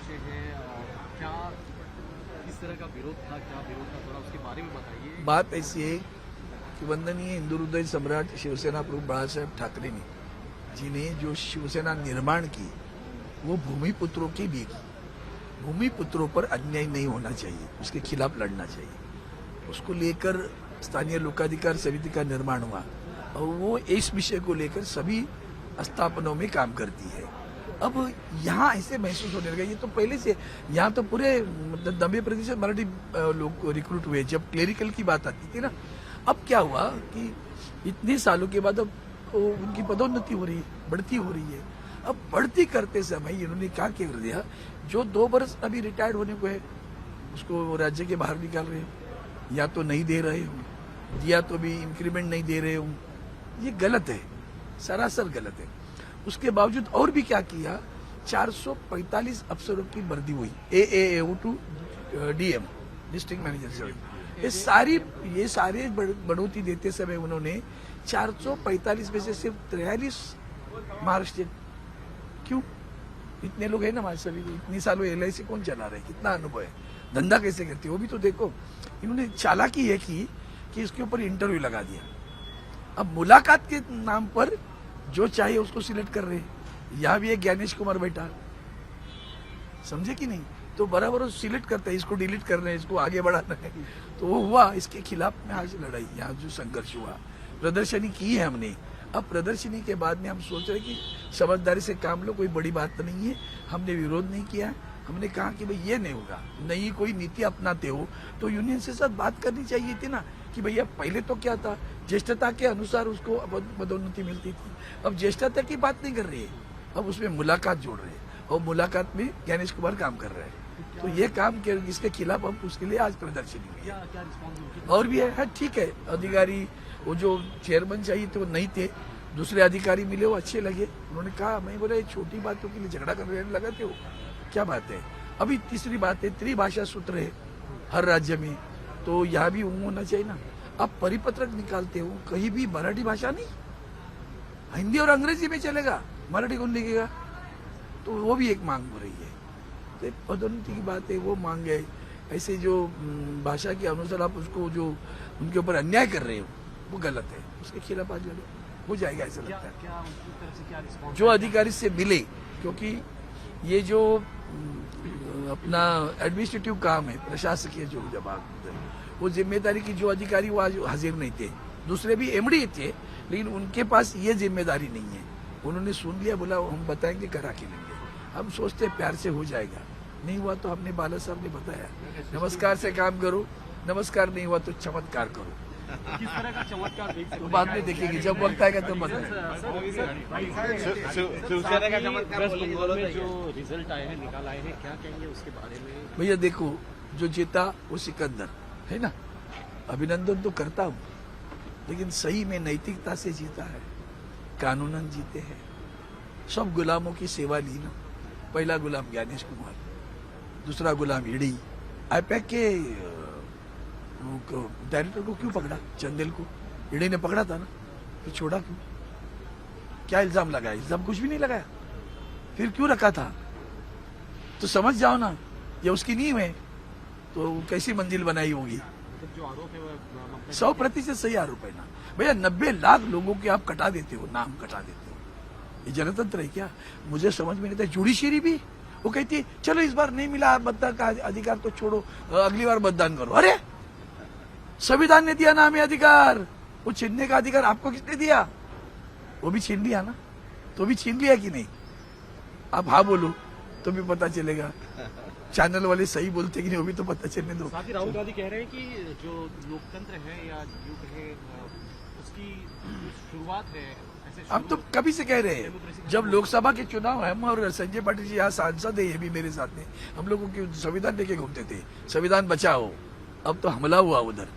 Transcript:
विषय है। क्या किस तरह का विरोध था, क्या विरोध था, थोड़ा उसके बारे में बताइए। बात ऐसी है कि वंदनीय हिंदू हृदय सम्राट शिवसेना प्रमुख बाळासाहेब ठाकरे ने जिन्हें जो शिवसेना निर्माण की वो भूमिपुत्रों की भी की। भूमिपुत्रों पर अन्याय नहीं होना चाहिए, उसके खिलाफ लड़ना चाहिए। उसको लेकर स्थानीय लोकाधिकार समिति का निर्माण हुआ और वो इस विषय को लेकर सभी स्थापनों में काम करती है। अब यहाँ ऐसे महसूस होने लगा, ये तो पहले से यहाँ तो पूरे 90% मराठी लोग रिक्रूट हुए जब क्लेरिकल की बात आती थी ना। अब क्या हुआ कि इतने सालों के बाद अब उनकी पदोन्नति हो रही है, बढ़ती हो रही है। अब बढ़ती करते समय इन्होंने क्या कर दिया, जो 2 वर्ष अभी रिटायर्ड होने को है उसको राज्य के बाहर निकाल रहे हो, या तो नहीं दे रहे हो, या तो भी इंक्रीमेंट नहीं दे रहे हो। ये गलत है, सरासर गलत है। उसके बावजूद और भी क्या किया, 445 अफसरों की भर्ती हुई, AAO to DM, district manager. ये सारे बढ़ोतरी देते समय उन्होंने 445 में से सिर्फ 43 महाराष्ट्र। क्यों? इतने लोग हैं ना हमारे सभी, इतनी सालों LIC कौन चला रहे, कितना अनुभव है, धंधा कैसे करती है वो भी तो देखो। इन्होंने चालाकी है कि इसके ऊपर इंटरव्यू लगा दिया। अब मुलाकात के नाम पर जो चाहिए उसको सिलेक्ट कर रहे हैं। यहाँ भी एक ज्ञानेश कुमार बैठा, समझे कि नहीं, तो बराबर वो सिलेक्ट करते हैं, इसको डिलीट करना है, इसको आगे बढ़ाना है। तो वो हुआ, इसके खिलाफ में आज लड़ाई, यहाँ जो संघर्ष हुआ, प्रदर्शनी की है हमने। अब प्रदर्शनी के बाद में हम सोच रहे कि समझदारी से काम लो, कोई बड़ी बात तो नहीं है। हमने विरोध नहीं किया, हमने कहा कि भाई ये नहीं होगा, नई कोई नीति अपनाते हो तो यूनियन से साथ बात करनी चाहिए थी ना, कि भैया पहले तो क्या था, ज्येष्ठता के अनुसार उसको पदोन्नति मिलती थी। अब ज्येष्ठता की बात नहीं कर रही है, अब उसमें मुलाकात जोड़ रहे हैं और मुलाकात में ज्ञानेश कुमार काम कर रहे हैं। तो ये काम इसके खिलाफ हम उसके लिए आज प्रदर्शनी हुई है। और भी है, ठीक है, अधिकारी वो जो चेयरमैन चाहिए थे वो नहीं थे, दूसरे अधिकारी मिले वो अच्छे लगे। उन्होंने कहा, मैं बोला छोटी बातों के लिए झगड़ा करने लगाते हो, क्या बात है। अभी तीसरी बात है, त्रिभाषा सूत्र है हर राज्य में, तो यहाँ भी होना चाहिए ना। आप परिपत्रक निकालते हो, कहीं भी मराठी भाषा नहीं, हिंदी और अंग्रेजी में चलेगा, मराठी कौन लिखेगा। तो वो भी एक मांग हो रही है। तो पदोन्नति की बात है, वो मांग है। ऐसे जो भाषा के अनुसार आप उसको जो उनके ऊपर अन्याय कर रहे हो वो गलत है, उसके खिलाफ आज लड़ो, हो जाएगा ऐसा लगता है। जो अधिकारी से मिले, क्योंकि ये जो अपना एडमिनिस्ट्रेटिव काम है, प्रशासकीय जो जवाब, वो जिम्मेदारी की जो अधिकारी वो आज हाजिर नहीं थे। दूसरे भी MD थे, लेकिन उनके पास ये जिम्मेदारी नहीं है। उन्होंने सुन लिया, बोला हम बताएंगे, करा के लेंगे। हम सोचते प्यार से हो जाएगा, नहीं हुआ तो हमने बाला साहब ने बताया, नमस्कार से काम करो, नमस्कार नहीं हुआ तो चमत्कार करो। किस तरह का चमत्कार तो बाद में देखेंगे, जब वक्त आएगा तब बताएंगे। जो रिजल्ट आए हैं, निकाल आए हैं, क्या कहेंगे उसके बारे में। भैया देखो, जो जीता वो सिकंदर है ना, अभिनंदन तो करता हूँ, लेकिन सही में नैतिकता से जीता है, कानूनन जीते हैं। सब गुलामों की सेवा ली ना, पहला गुलाम ज्ञानेश कुमार, दूसरा गुलाम ईडी। IPAC के डायरेक्टर को क्यों पकड़ा, चंदेल को ईडी ने पकड़ा था ना, फिर छोड़ा क्यों, क्या इल्जाम लगाया, इल्जाम कुछ भी नहीं लगाया, फिर क्यों रखा था। तो समझ जाओ ना, ये उसकी नींव है, तो कैसी मंजिल बनाई होगी। जो आरोप है वो 100% सही आरोप है ना भैया। 90 लाख लोगों के आप कटा देते हो, नाम कटा देते हो, ये जनतंत्र है क्या। मुझे समझ में नहीं था, जुडिशियरी भी वो कहती है चलो इस बार नहीं मिला मतदान का अधिकार तो छोड़ो, अगली बार मतदान करो। अरे संविधान ने दिया ना हमें अधिकार, वो छीनने का अधिकार आपको किसने दिया, वो भी छीन लिया ना, तो भी छीन लिया कि नहीं। आप हाँ बोलो तो भी पता चलेगा, चैनल वाले सही बोलते कि नहीं वो भी तो पता चलने दो। साथ ही राहुल गांधी कह रहे हैं कि जो लोकतंत्र है या युग है उसकी शुरुआत है, ऐसे हम तो कभी से कह रहे हैं, जब लोकसभा के चुनाव हम और संजय पाटिल जी यहाँ सांसद है, ये भी मेरे साथ में, हम लोगों की संविधान लेके घूमते थे, संविधान बचाओ। अब तो हमला हुआ उधर,